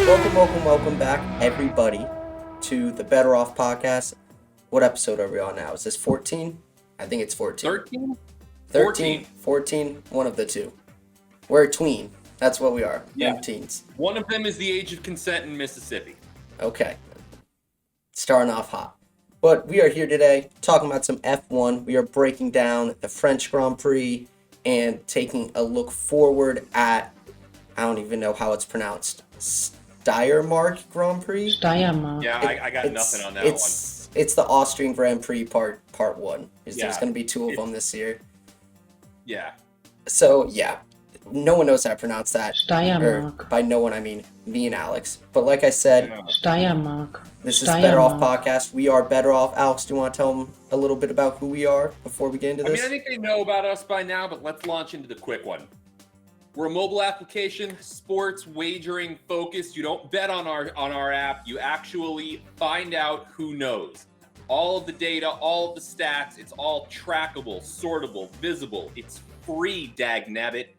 Welcome back, everybody, to the BettorOff podcast. What episode are we on now? Is this 14? I think it's 14. 13? 13, 14, one of the two. We're a tween. That's what we are. Yeah. We're teens. One of them is the age of consent in Mississippi. Okay. Starting off hot. But we are here today talking about some F1. We are breaking down the French Grand Prix and taking a look forward at, I don't even know how it's pronounced, Steiermark Grand Prix? Steiermark. Yeah, I got nothing on that one. It's the Austrian Grand Prix part one. There's going to be two of them this year. Yeah. So, yeah. No one knows how to pronounce that. Steiermark. Or by no one, I mean me and Alex. But like I said, Steiermark. This is BettorOff podcast. We are BettorOff. Alex, do you want to tell them a little bit about who we are before we get into this? I think they know about us by now, but let's launch into the quick one. We're a mobile application, sports wagering focused. You don't bet on our app. You actually find out who knows. All of the data, all of the stats, it's all trackable, sortable, visible. It's free, dagnabbit.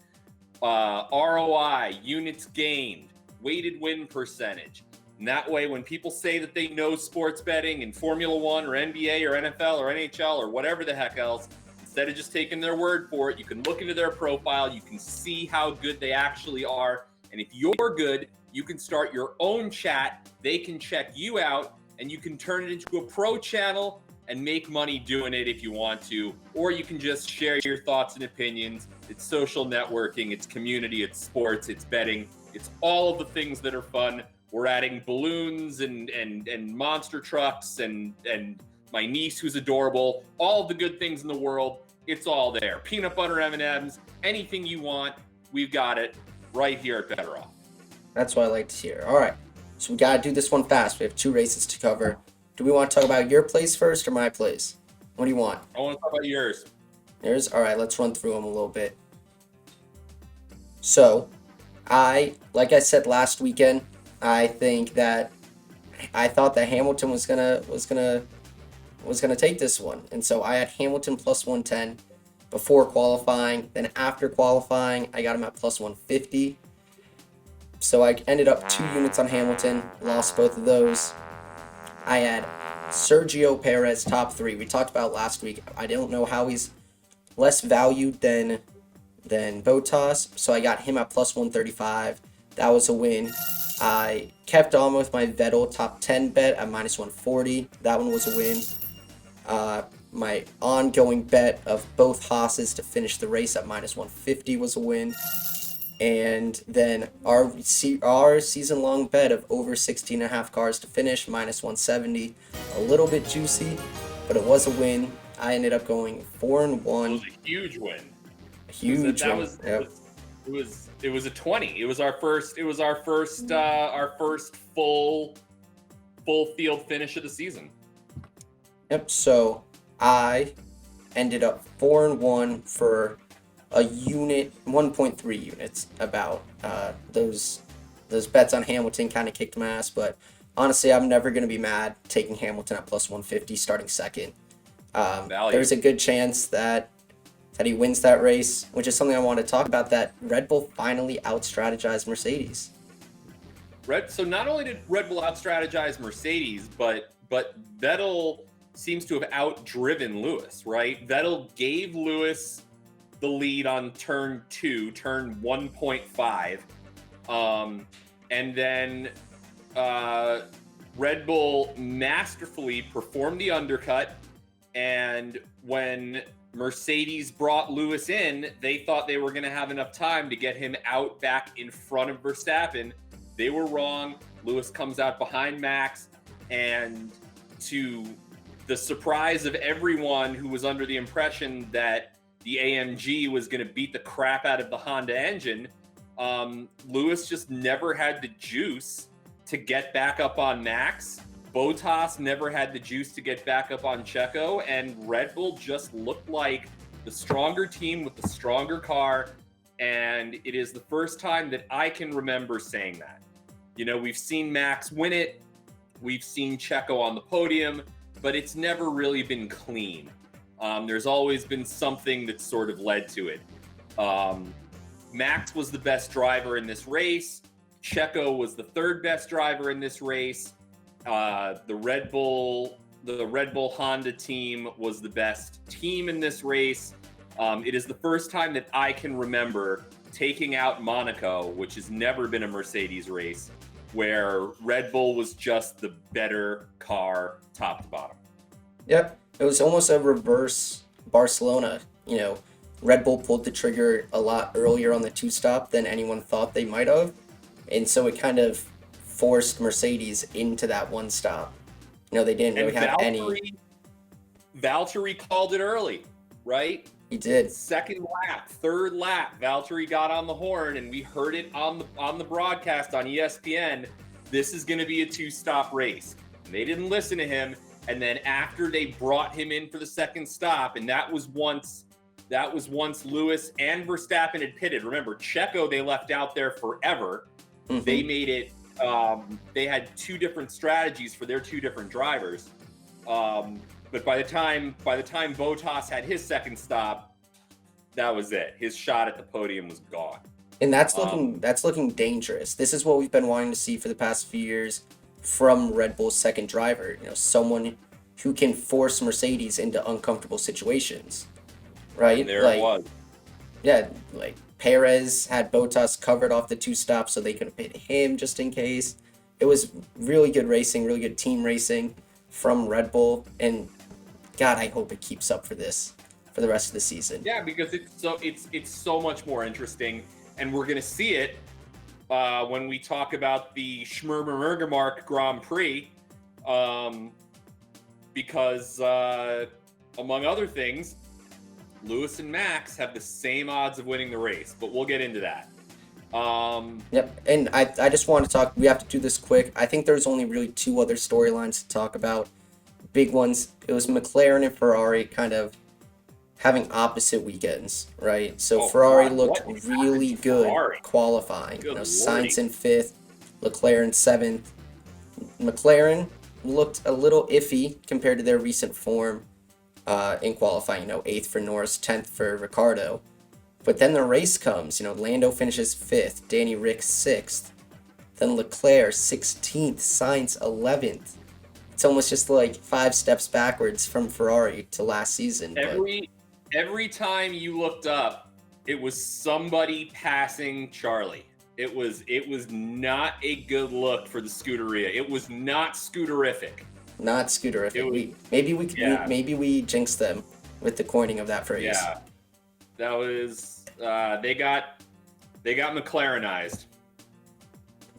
ROI, units gained, weighted win percentage. And that way, when people say that they know sports betting in Formula One or NBA or NFL or NHL or whatever the heck else, instead of just taking their word for it, you can look into their profile, you can see how good they actually are. And if you're good, you can start your own chat. They can check you out and you can turn it into a pro channel and make money doing it if you want to. Or you can just share your thoughts and opinions. It's social networking, it's community, it's sports, it's betting. It's all of the things that are fun. We're adding balloons and monster trucks and my niece who's adorable. All of the good things in the world, it's all there. Peanut butter M&Ms, anything you want, we've got it right here at BettorOff. That's what I like to hear. All right, so we got to do this one fast. We have two races to cover. Do we want to talk about your place first or my place? What do you want? I want to talk about yours. Yours? All right, let's run through them a little bit. So, like I said last weekend, I thought that Hamilton was gonna take this one, and so I had Hamilton plus 110 before qualifying. Then after qualifying, I got him at plus 150. So I ended up 2 units on Hamilton, lost both of those. I had Sergio Perez top 3. We talked about last week. I don't know how he's less valued than Bottas, so I got him at plus 135. That was a win. I kept on with my Vettel top 10 bet at minus 140. That one was a win. My ongoing bet of both Haas's to finish the race at minus 150 was a win. And then our season-long bet of over 16.5 cars to finish, minus 170. A little bit juicy, but it was a win. I ended up going 4-1. It was a huge win. A huge win. It was a 20. It was our first full field finish of the season. Yep. So I ended up 4-1 for a unit, 1.3 units. About those bets on Hamilton kind of kicked my ass, but honestly, I'm never gonna be mad taking Hamilton at plus 150, starting second. There's a good chance that he wins that race, which is something I want to talk about, that Red Bull finally out-strategized Mercedes. So not only did Red Bull out-strategize Mercedes, but Vettel seems to have outdriven Lewis, right? Vettel gave Lewis the lead on turn 1.5. And then Red Bull masterfully performed the undercut, and when Mercedes brought Lewis in, they thought they were going to have enough time to get him out back in front of Verstappen. They were wrong. Lewis comes out behind Max, and to the surprise of everyone who was under the impression that the AMG was going to beat the crap out of the Honda engine, Lewis just never had the juice to get back up on Max. Bottas never had the juice to get back up on Checo, and Red Bull just looked like the stronger team with the stronger car, and it is the first time that I can remember saying that. You know, we've seen Max win it, we've seen Checo on the podium, but it's never really been clean. There's always been something that's sort of led to it. Max was the best driver in this race. Checo was the third best driver in this race. The Red Bull Honda team was the best team in this race. It is the first time that I can remember taking out Monaco, which has never been a Mercedes race, where Red Bull was just the better car top to bottom. Yep. It was almost a reverse Barcelona. Red Bull pulled the trigger a lot earlier on the two-stop than anyone thought they might have. And so it kind of forced Mercedes into that one stop. They didn't really have any. Valtteri called it early, right? He did. Second lap, third lap, Valtteri got on the horn, and we heard it on the broadcast on ESPN. This is going to be a two-stop race. And they didn't listen to him. And then after they brought him in for the second stop, and that was once Lewis and Verstappen had pitted. Remember, Checo they left out there forever. Mm-hmm. They made it. They had two different strategies for their two different drivers. But by the time Bottas had his second stop, that was it. His shot at the podium was gone. And that's looking dangerous. This is what we've been wanting to see for the past few years from Red Bull's second driver. Someone who can force Mercedes into uncomfortable situations, right? And there it was. Yeah, like Perez had Bottas covered off the two stops so they could have hit him just in case. It was really good racing, really good team racing from Red Bull, and God, I hope it keeps up for the rest of the season. Yeah, because it's so much more interesting, and we're gonna see it when we talk about the Schmermergermark Grand Prix, because among other things, Lewis and Max have the same odds of winning the race, but we'll get into that. Yep, and I just want to talk, we have to do this quick. I think there's only really two other storylines to talk about. Big ones. It was McLaren and Ferrari kind of having opposite weekends, right? So Ferrari looked really good qualifying. Sainz in 5th, Leclerc in 7th. McLaren looked a little iffy compared to their recent form in qualifying. 8th for Norris, 10th for Ricciardo. But then the race comes. Lando finishes 5th, Danny Rick 6th. Then Leclerc 16th, Sainz 11th. It's almost just like 5 steps backwards from Ferrari to last season. Every time you looked up, it was somebody passing Charlie. It was not a good look for the Scuderia. It was not scooterific. Not scooterific. Maybe we jinxed them with the coining of that phrase. Yeah, that was they got McLarenized.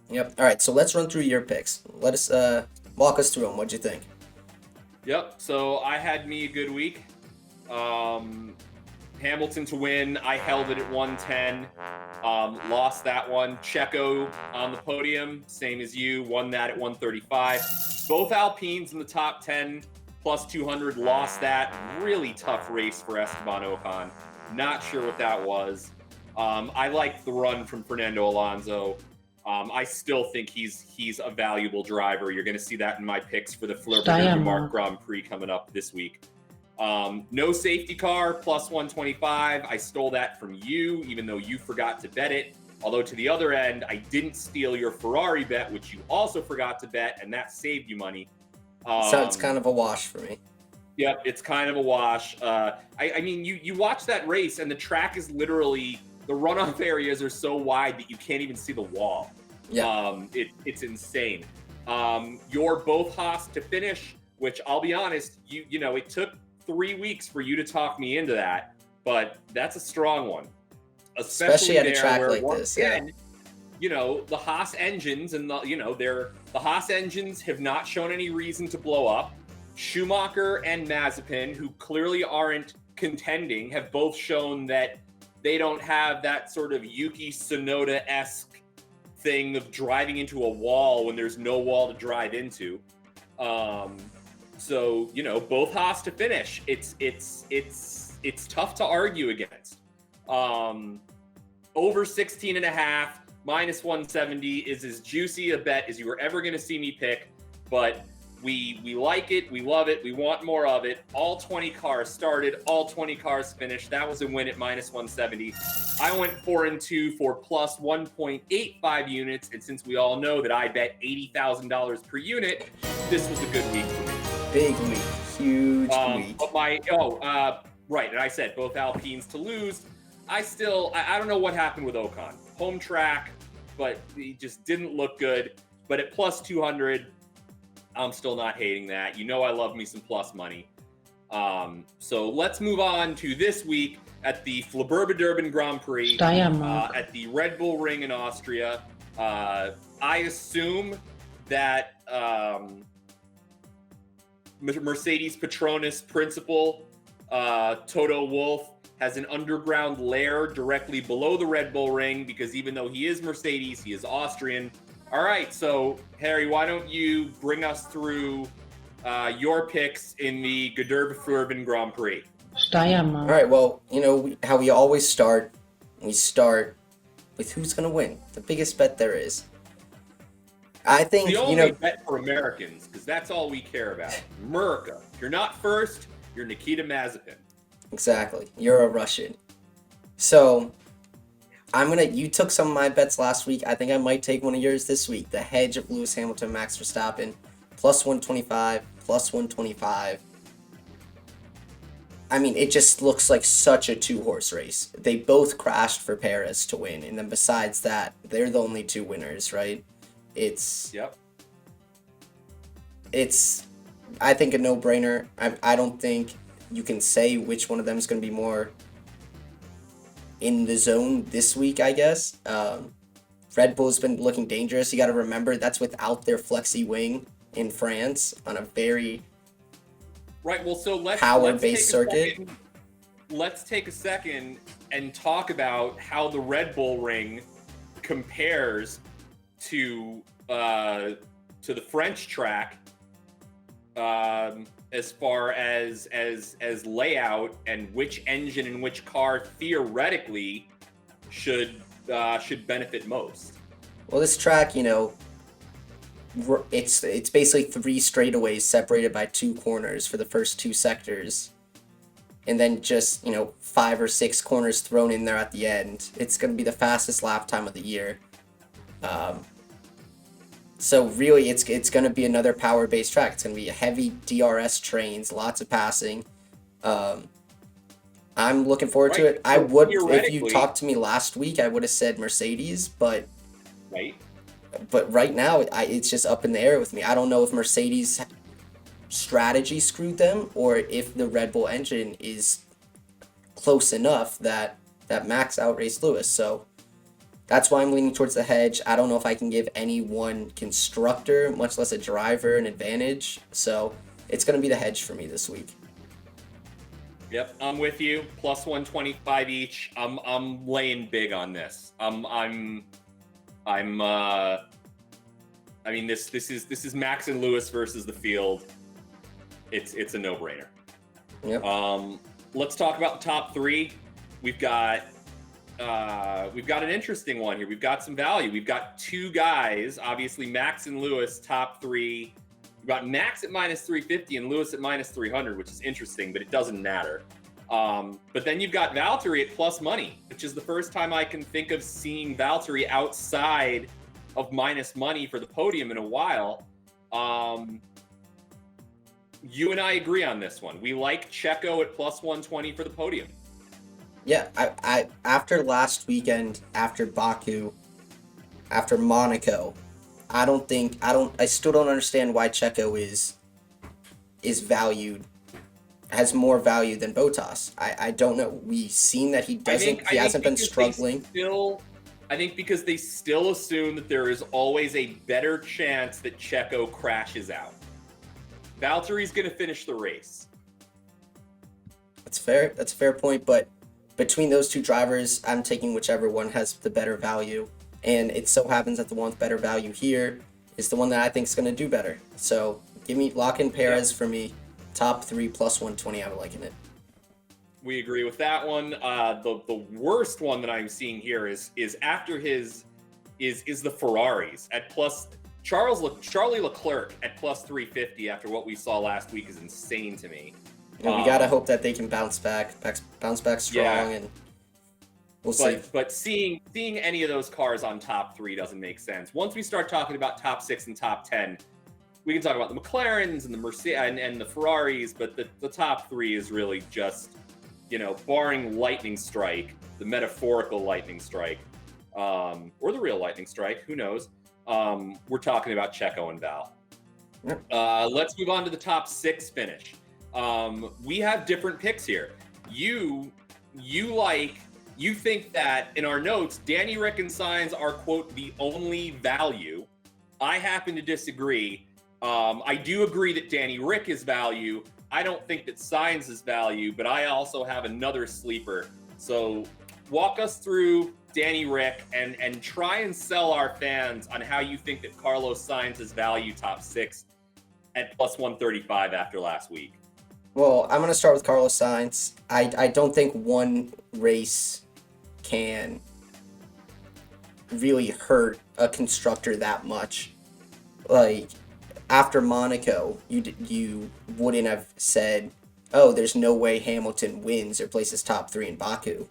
Yep. All right. So let's run through your picks. Let us walk us through them. What'd you think? Yep. So I had me a good week. Hamilton to win. I held it at 110. Lost that one. Checo on the podium, same as you, won that at 135. Both Alpines in the top 10 plus 200 lost that. Really tough race for Esteban Ocon. Not sure what that was. I liked the run from Fernando Alonso. I still think he's a valuable driver. You're going to see that in my picks for the Fleur-Mark Grand Prix coming up this week. No safety car, plus 125. I stole that from you, even though you forgot to bet it. Although to the other end, I didn't steal your Ferrari bet, which you also forgot to bet, and that saved you money. So it's kind of a wash for me. Yep, it's kind of a wash. I mean, you watch that race, and the track is literally, the runoff areas are so wide that you can't even see the wall. Yeah. It's insane. You're both Haas to finish, which I'll be honest, you know, it took 3 weeks for you to talk me into that, but that's a strong one. Especially at a track like this. Again, yeah. You know, the Haas engines and the Haas engines have not shown any reason to blow up. Schumacher and Mazepin, who clearly aren't contending, have both shown that they don't have that sort of Yuki Tsunoda-esque thing of driving into a wall when there's no wall to drive into. So, you know, both Haas to finish. It's tough to argue against. Over 16.5, minus 170 is as juicy a bet as you were ever going to see me pick. But We like it. We love it. We want more of it. All 20 cars started. All 20 cars finished. That was a win at minus 170. I went 4-2 for plus 1.85 units. And since we all know that I bet $80,000 per unit, this was a good week for me. Big week. Huge week. But right. And I said both Alpines to lose. I don't know what happened with Ocon. Home track, but he just didn't look good. But at plus 200, I'm still not hating that. You know I love me some plus money. So let's move on to this week at the Flabberba-Durban Grand Prix at the Red Bull Ring in Austria. I assume that Mercedes Petronas principal Toto Wolff has an underground lair directly below the Red Bull Ring because even though he is Mercedes, he is Austrian. All right, so Harry, why don't you bring us through your picks in the Godurban Grand Prix? All right, well, you know how we always start. We start with who's going to win, the biggest bet there is. I think, the only bet for Americans, because that's all we care about. America. If you're not first, you're Nikita Mazepin. Exactly. You're a Russian. So you took some of my bets last week. I think I might take one of yours this week. The hedge of Lewis Hamilton, Max Verstappen, plus 125, plus 125. I mean, it just looks like such a two-horse race. They both crashed for Perez to win, and then besides that, they're the only two winners, right? It's I think, a no-brainer. I don't think you can say which one of them is going to be more in the zone this week, I guess. Red Bull's been looking dangerous. You got to remember that's without their flexi wing in France on a very right. Well, so let's power-based circuit. Let's take a second and talk about how the Red Bull ring compares to the French track as far as layout and which engine and which car theoretically should benefit most. Well, this track, you know, it's basically 3 straightaways separated by 2 corners for the first 2 sectors, and then just, you know, 5 or 6 corners thrown in there at the end. It's going to be the fastest lap time of the year. So really, it's going to be another power-based track. It's going to be a heavy DRS trains, lots of passing. I'm looking forward to it. I would, if you talked to me last week, I would have said Mercedes, but right now, it's just up in the air with me. I don't know if Mercedes' strategy screwed them or if the Red Bull engine is close enough that Max outraced Lewis. So that's why I'm leaning towards the hedge. I don't know if I can give any one constructor, much less a driver, an advantage. So it's going to be the hedge for me this week. Yep, I'm with you. Plus 125 each. I'm laying big on this. I mean, this is Max and Lewis versus the field. It's a no-brainer. Yep. Let's talk about the top 3. We've got an interesting one here. We've got some value. We've got 2 guys, obviously Max and Lewis, top 3. We've got Max at minus 350 and Lewis at minus 300, which is interesting, but it doesn't matter. But then you've got Valtteri at plus money, which is the first time I can think of seeing Valtteri outside of minus money for the podium in a while. You and I agree on this one. We like Checo at plus 120 for the podium. Yeah, I after last weekend, after Baku, after Monaco, I still don't understand why Checo is valued, has more value than Bottas. I don't know. We've seen that he hasn't been struggling. I think because they still assume that there is always a better chance that Checo crashes out. Valtteri's going to finish the race. That's fair. That's a fair point, but between those 2 drivers, I'm taking whichever one has the better value. And it so happens that the one with better value here is the one that I think is going to do better. So lock in Perez for me. Top 3 plus 120. I'm liking it. We agree with that one. The worst one that I'm seeing here is after his is the Ferraris at plus Charlie Leclerc at plus 350 after what we saw last week is insane to me. You know, we gotta hope that they can bounce back strong, Yeah. and we'll see. But seeing any of those cars on top 3 doesn't make sense. Once we start talking about top 6 and top 10, we can talk about the McLarens and the Mercedes and the Ferraris, but the top 3 is really just, barring lightning strike, the metaphorical lightning strike, or the real lightning strike, who knows? We're talking about Checo and Val. Yep. Let's move on to the top 6 finish. We have different picks here. You think that in our notes, Danny Rick and Sainz are, quote, the only value. I happen to disagree. I do agree that Danny Rick is value. I don't think that Sainz is value, but I also have another sleeper. So walk us through Danny Rick and try and sell our fans on how you think that Carlos Sainz is value top 6 at plus 135 after last week. Well, I'm going to start with Carlos Sainz. I don't think one race can really hurt a constructor that much. Like, after Monaco, you wouldn't have said, oh, there's no way Hamilton wins or places top 3 in Baku.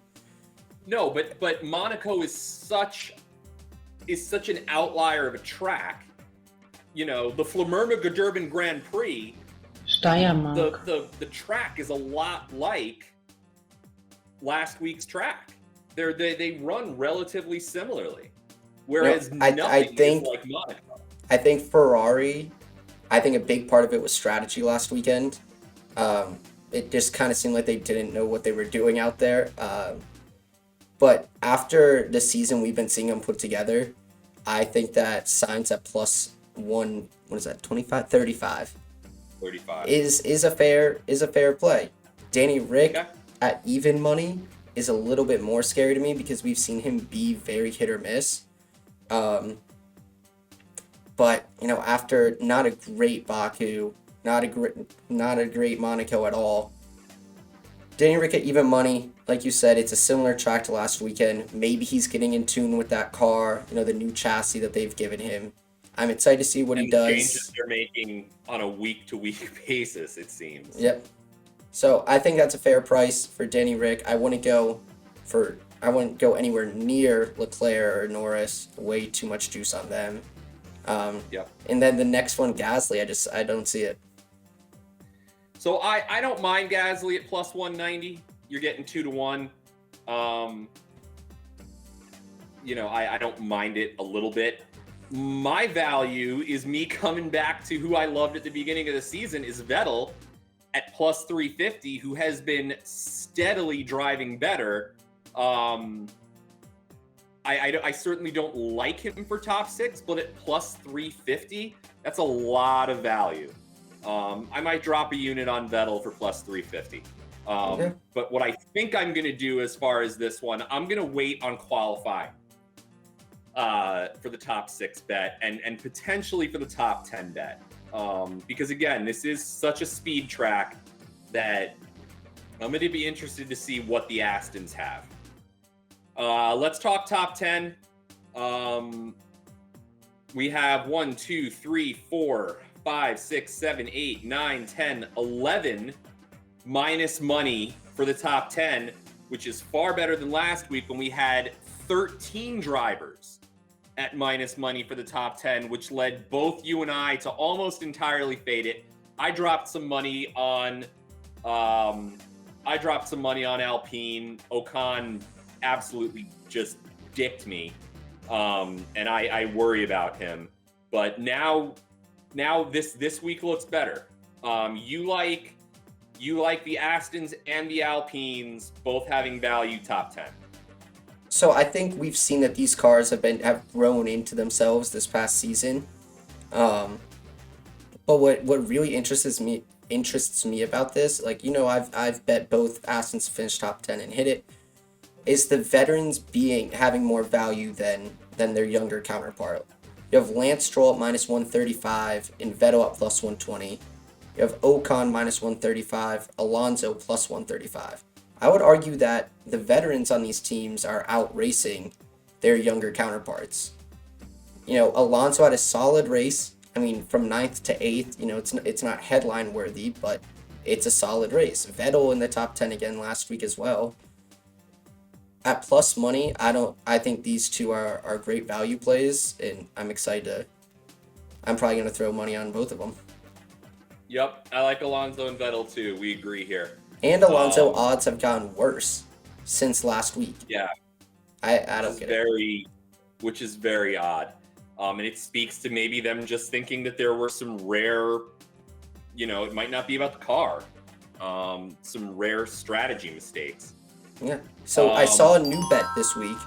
No, but Monaco is such an outlier of a track. The Flamengo-Durban Grand Prix, the track is a lot like last week's track. They run relatively similarly, whereas nothing is like Monaco. I think Ferrari, I think a big part of it was strategy last weekend. It just kind of seemed like they didn't know what they were doing out there. But after the season we've been seeing them put together, I think that Sainz at plus 25, 35 is a fair play. Danny Rick at even money is a little bit more scary to me because we've seen him be very hit or miss. But after not a great Baku, not a great Monaco at all, Danny Rick at even money, like you said, it's a similar track to last weekend. Maybe he's getting in tune with that car, the new chassis that they've given him. I'm excited to see what he does. The changes they're making on a week-to-week basis, it seems. Yep. So I think that's a fair price for Danny Rick. I wouldn't go anywhere near Leclerc or Norris. Way too much juice on them. And then the next one, Gasly, I don't see it. So I don't mind Gasly at plus 190. You're getting 2-1. I don't mind it a little bit. My value is me coming back to who I loved at the beginning of the season is Vettel at plus 350, who has been steadily driving better. I certainly don't like him for top 6, but at plus 350, that's a lot of value. I might drop a unit on Vettel for plus 350. But what I think I'm going to do as far as this one, I'm going to wait on qualifying for the top 6 bet and potentially for the top 10 bet. Because again, this is such a speed track that I'm going to be interested to see what the Astons have. Let's talk top 10. We have 1, 2, 3, 4, 5, 6, 7, 8, 9, 10, 11 minus money for the top 10, which is far better than last week when we had 13 drivers at minus money for the top 10, which led both you and I to almost entirely fade it. I dropped some money on Alpine. Ocon absolutely just dicked me, and I worry about him. But now this week looks better. You like the Astons and the Alpines both having value top 10. So I think we've seen that these cars have grown into themselves this past season. But what really interests me about this, I've bet both Astons to finish top 10 and hit it, is the veterans having more value than their younger counterpart. You have Lance Stroll at minus 135 and Vettel at plus 120. You have Ocon minus 135, Alonso plus 135. I would argue that the veterans on these teams are out racing their younger counterparts. Alonso had a solid race. I mean, from 9th to 8th, it's not headline worthy, but it's a solid race. Vettel in the top 10 again last week as well. At plus money, I think these two are great value plays, and I'm probably going to throw money on both of them. Yep, I like Alonso and Vettel too. We agree here. And Alonso odds have gotten worse since last week. Yeah. I don't get it. Which is very odd. And it speaks to maybe them just thinking that there were some rare, it might not be about the car, some rare strategy mistakes. Yeah. So I saw a new bet this week.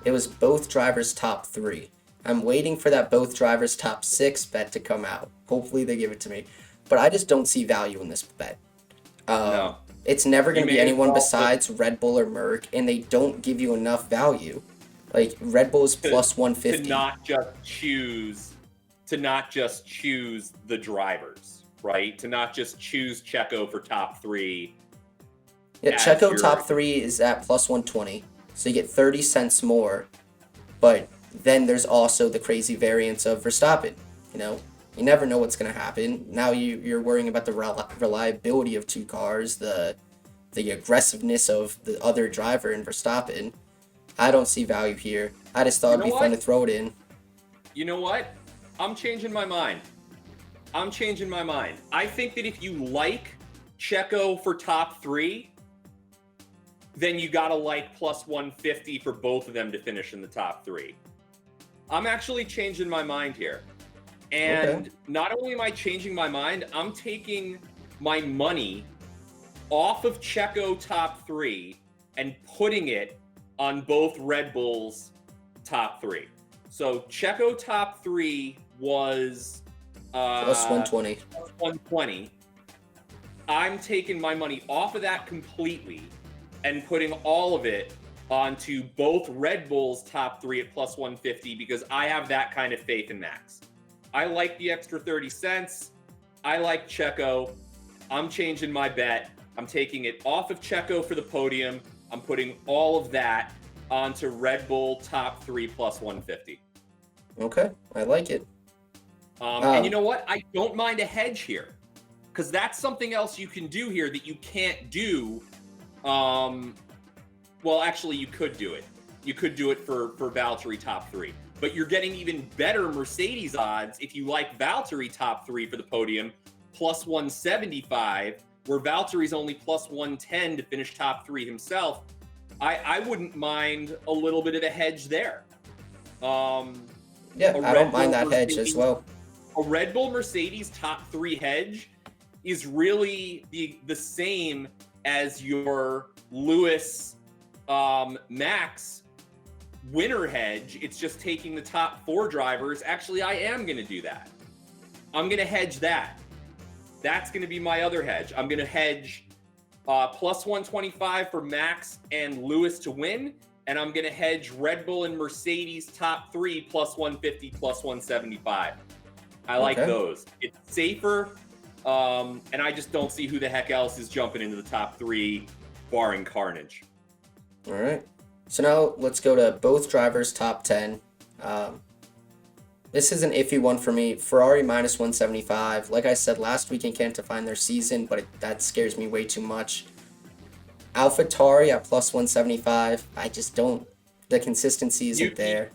It was both drivers top 3. I'm waiting for that both drivers top 6 bet to come out. Hopefully they give it to me. But I just don't see value in this bet. No. It's never going to be anyone besides Red Bull or Merc, and they don't give you enough value. Like Red Bull is plus 150. To not just choose the drivers, right? To not just choose Checo for top 3. Yeah, Checo top 3 is at plus 120, so you get 30 cents more. But then there's also the crazy variance of Verstappen. You never know what's going to happen. Now you're worrying about the reliability of two cars, the aggressiveness of the other driver in Verstappen. I don't see value here. I just thought it'd be fun to throw it in. You know what? I'm changing my mind. I think that if you like Checo for top 3, then you gotta like plus 150 for both of them to finish in the top 3. I'm actually changing my mind here. And not only am I changing my mind, I'm taking my money off of Checo top 3 and putting it on both Red Bulls top 3. So Checo top 3 was plus 120. Plus 120. I'm taking my money off of that completely and putting all of it onto both Red Bulls top 3 at plus 150 because I have that kind of faith in Max. I like the extra 30 cents. I like Checo. I'm changing my bet. I'm taking it off of Checo for the podium. I'm putting all of that onto Red Bull top 3 plus 150. Okay, I like it. And you know what? I don't mind a hedge here because that's something else you can do here that you can't do. Well, actually, you could do it. You could do it for Valtteri top 3. But you're getting even better Mercedes odds if you like Valtteri top 3 for the podium, plus 175, where Valtteri's only plus 110 to finish top 3 himself. I wouldn't mind a little bit of a hedge there. I don't mind that hedge as well. A Red Bull Mercedes top 3 hedge is really the same as your Lewis Max winner hedge. It's just taking the top 4 drivers. Actually, I am going to do that. I'm going to hedge that. That's going to be my other hedge. I'm going to hedge plus 125 for Max and Lewis to win, and I'm going to hedge Red Bull and Mercedes top 3 plus 150, plus 175. I like those. It's safer, and I just don't see who the heck else is jumping into the top 3, barring Carnage. All right. So now let's go to both drivers' top 10. This is an iffy one for me. Ferrari minus 175. Like I said, last weekend can't define their season, but that scares me way too much. AlphaTauri at plus 175. I just don't. The consistency isn't there.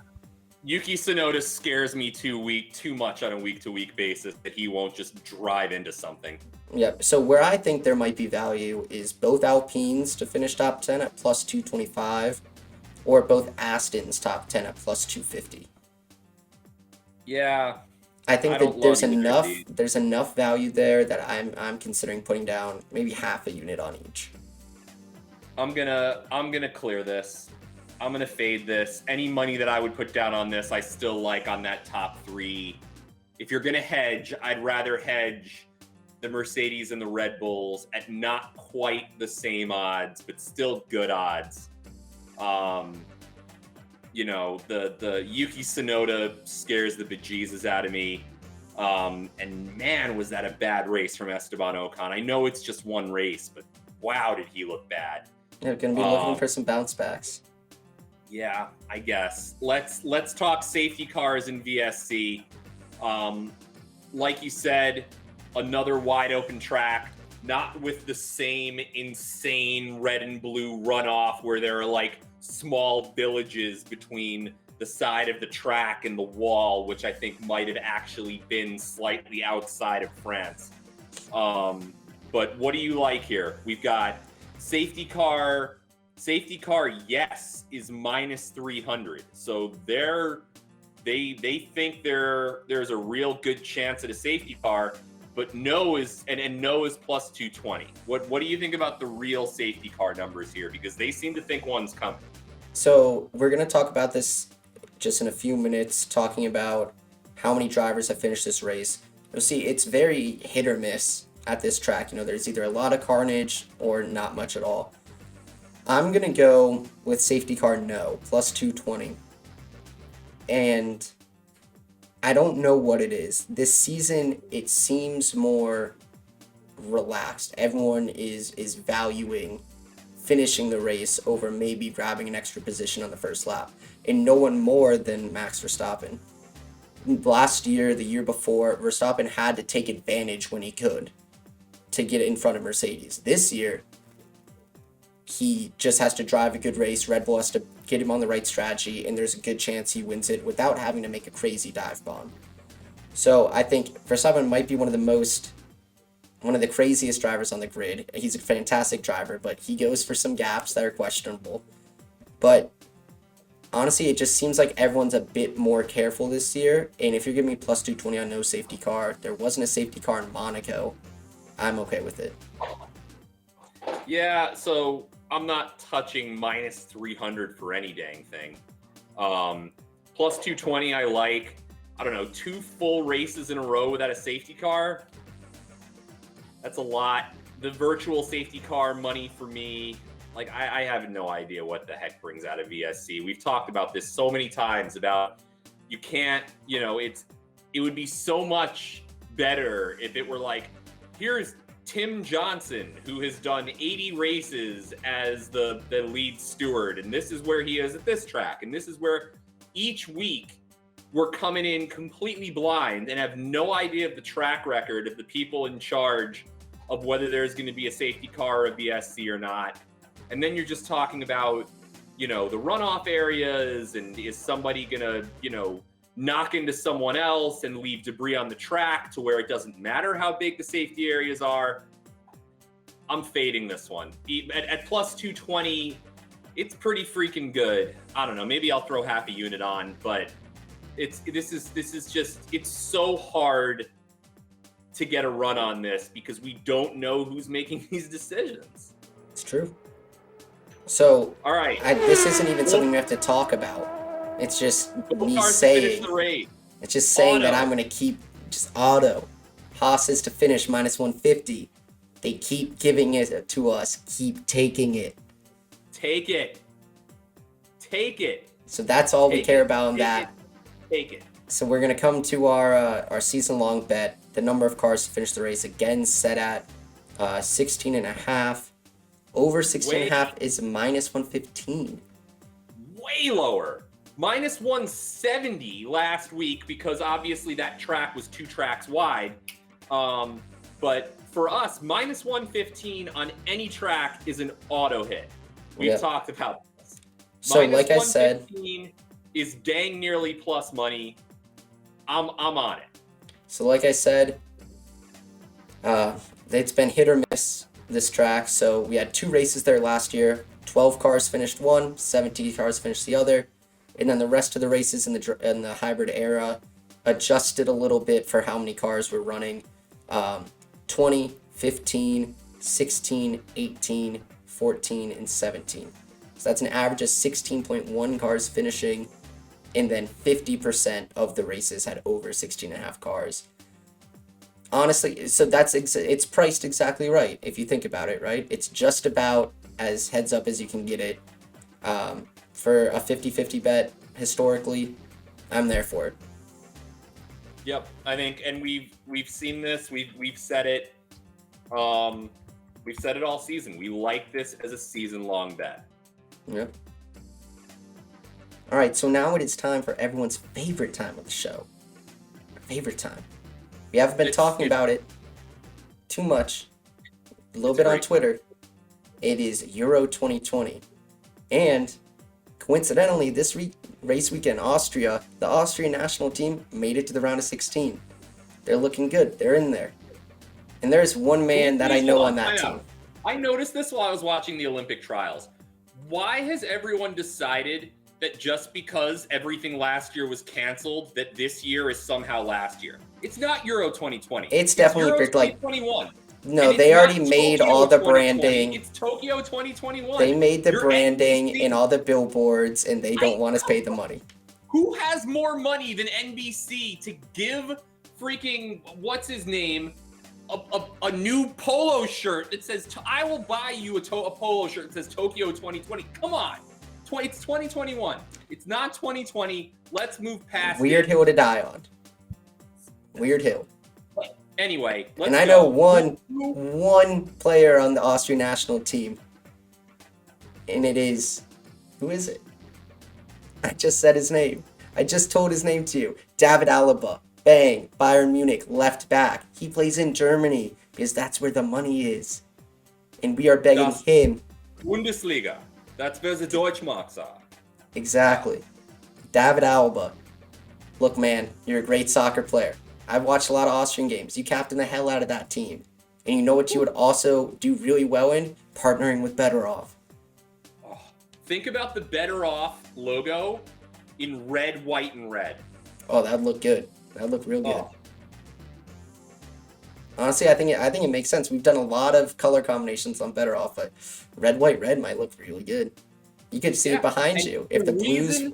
Yuki Tsunoda scares me too much on a week-to-week basis that he won't just drive into something. Yep. So where I think there might be value is both Alpines to finish top 10 at plus 225, or both Astons top 10 at plus 250. Yeah. I think that there's enough value there that I'm considering putting down maybe half a unit on each. I'm gonna clear this. I'm gonna fade this. Any money that I would put down on this, I still like on that top 3. If you're gonna hedge, I'd rather hedge the Mercedes and the Red Bulls at not quite the same odds, but still good odds. The Yuki Tsunoda scares the bejesus out of me. And man, was that a bad race from Esteban Ocon. I know it's just one race, but wow, did he look bad. You're going to be looking for some bounce backs. Yeah, I guess. Let's talk safety cars in VSC. Like you said, another wide open track, not with the same insane red and blue runoff where there are like small villages between the side of the track and the wall, which I think might have actually been slightly outside of France. But what do you like here? We've got safety car. Safety car, yes, is minus 300. So they think there's a real good chance at a safety car, but no is plus 220. What do you think about the real safety car numbers here? Because they seem to think one's coming. So we're going to talk about this just in a few minutes, talking about how many drivers have finished this race. You'll see it's very hit or miss at this track. There's either a lot of carnage or not much at all. I'm going to go with safety car no, plus 220. And I don't know what it is. This season, it seems more relaxed. Everyone is valuing finishing the race over maybe grabbing an extra position on the first lap. And no one more than Max Verstappen. Last year, the year before, Verstappen had to take advantage when he could to get in front of Mercedes. This year, he just has to drive a good race. Red Bull has to get him on the right strategy, and there's a good chance he wins it without having to make a crazy dive bomb. So I think Verstappen might be one of the craziest drivers on the grid. He's a fantastic driver, but he goes for some gaps that are questionable. But honestly, it just seems like everyone's a bit more careful this year. And if you're giving me plus 220 on no safety car, there wasn't a safety car in Monaco. I'm okay with it. Yeah, so I'm not touching minus 300 for any dang thing. Plus 220, I like. I don't know, 2 full races in a row without a safety car. That's a lot. The virtual safety car money for me, like I have no idea what the heck brings out of VSC. We've talked about this so many times about you can't, it would be so much better if it were like, here's Tim Johnson, who has done 80 races as the lead steward, and this is where he is at this track, and this is where each week we're coming in completely blind and have no idea of the track record of the people in charge of whether there's going to be a safety car or a BSC or not. And then you're just talking about, the runoff areas, and is somebody going to, knock into someone else and leave debris on the track to where it doesn't matter how big the safety areas are. I'm fading this one. At plus 220, it's pretty freaking good. I don't know, maybe I'll throw half a unit on, but this is just, it's so hard to get a run on this because we don't know who's making these decisions. It's true. So, all right, this isn't even something we have to talk about. It's just me saying. It's just saying that I'm going to keep just auto. Haas is to finish minus 150. They keep giving it to us. Keep taking it. Take it. So that's all we care about on that. Take it. So we're going to come to our season-long bet. The number of cars to finish the race, again, set at 16.5. Over 16.5 is minus 115. Way lower. Minus 170 last week because obviously that track was 2 tracks wide. But for us, minus 115 on any track is an auto hit. We've talked about this. So like I said, is dang nearly plus money. I'm on it. So like I said, it's been hit or miss, this track. So we had 2 races there last year. 12 cars finished one, 17 cars finished the other. And then the rest of the races in the hybrid era adjusted a little bit for how many cars were running. 20, 15, 16, 18, 14, and 17. So that's an average of 16.1 cars finishing, and then 50% of the races had over 16.5 cars. Honestly, so it's priced exactly right if you think about it, right? It's just about as heads up as you can get it. For a 50-50 bet, historically, I'm there for it. Yep, I think, and we've seen this. We've said it. We've said it all season. We like this as a season-long bet. Yep. All right, so now it is time for everyone's favorite time of the show. Our favorite time. We haven't been talking about it too much. A little bit on Twitter. It is Euro 2020. And coincidentally, this race weekend, Austria, the Austrian national team made it to the round of 16. They're looking good. They're in there. And there's one man that I know on that team. I noticed this while I was watching the Olympic trials. Why has everyone decided that just because everything last year was canceled, that this year is somehow last year? It's not Euro 2020. It's definitely Euro like 2021. No, they already made all the branding. It's Tokyo 2021. They made the branding and all the billboards, and they don't want us to pay the money. Who has more money than NBC to give freaking what's his name a new polo shirt that says I will buy you a polo shirt that says Tokyo 2020? Come on. It's 2021. It's not 2020. Let's move past Weird hill to die on. Weird hill. Anyway, and I know one player on the Austrian national team, and it is, who is it? I just said his name. I just told his name to you. David Alaba. Bang. Bayern Munich, left back. He plays in Germany because that's where the money is. And we are begging him. Bundesliga. That's where the Deutschmarks are. Exactly. David Alaba. Look, man, you're a great soccer player. I've watched a lot of Austrian games. You captain the hell out of that team. And you know what you would also do really well in? Partnering with BettorOff. Oh, think about the BettorOff logo in red, white, and red. Oh, that'd look good. That'd look real good. Honestly, I think it makes sense. We've done a lot of color combinations on BettorOff, but red, white, red might look really good. You could see it behind you. If the blues...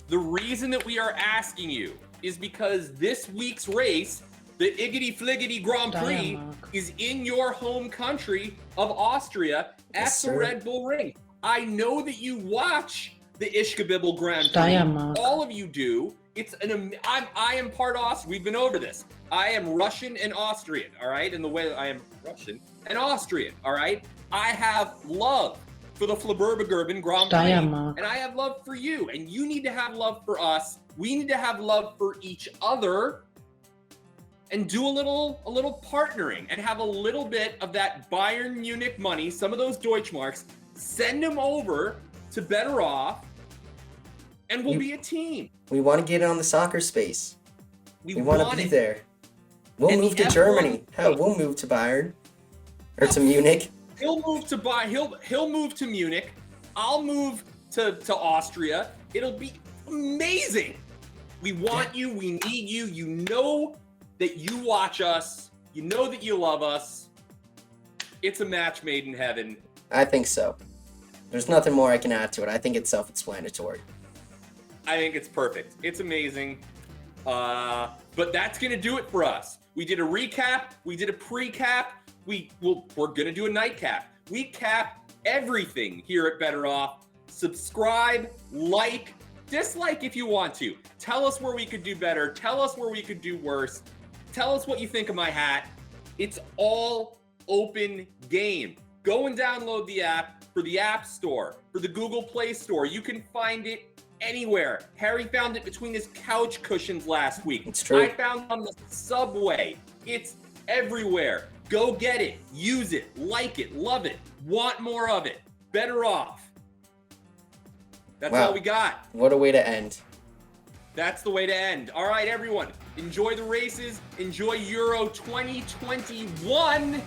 The reason that we are asking you is because this week's race, the Iggity Fliggity Grand Prix, is in your home country of Austria at the Red Bull Ring. I know that you watch the Ishkabibble Grand Prix. All of you do. I am part Austrian. We've been over this. I am Russian and Austrian, all right? And the way that I am Russian and Austrian, all right? I have love for the Flabberbergerben Grand Prix, and I have love for you, and you need to have love for us. We need to have love for each other and do a little partnering and have a little bit of that Bayern Munich money, some of those Deutschmarks, send them over to BettorOff, and we'll be a team. We want to get it on the soccer space. We want to be there. We'll move to Germany. Hell, we'll move to Bayern or to Munich. He'll move to He'll move to Munich. I'll move to Austria. It'll be amazing. We want you. We need you. You know that you watch us. You know that you love us. It's a match made in heaven. I think so. There's nothing more I can add to it. I think it's self-explanatory. I think it's perfect. It's amazing. But that's going to do it for us. We did a recap. We did a pre-cap. We're going to do a nightcap. We cap everything here at BettorOff. Subscribe, like, dislike if you want to. Tell us where we could do better. Tell us where we could do worse. Tell us what you think of my hat. It's all open game. Go and download the app for the App Store, for the Google Play Store. You can find it anywhere. Harry found it between his couch cushions last week. It's true. I found it on the subway. It's everywhere. Go get it. Use it. Like it. Love it. Want more of it. BettorOff. That's all we got. What a way to end. That's the way to end. All right, everyone. Enjoy the races. Enjoy Euro 2021.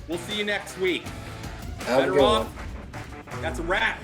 We'll see you next week. BettorOff. That's a wrap.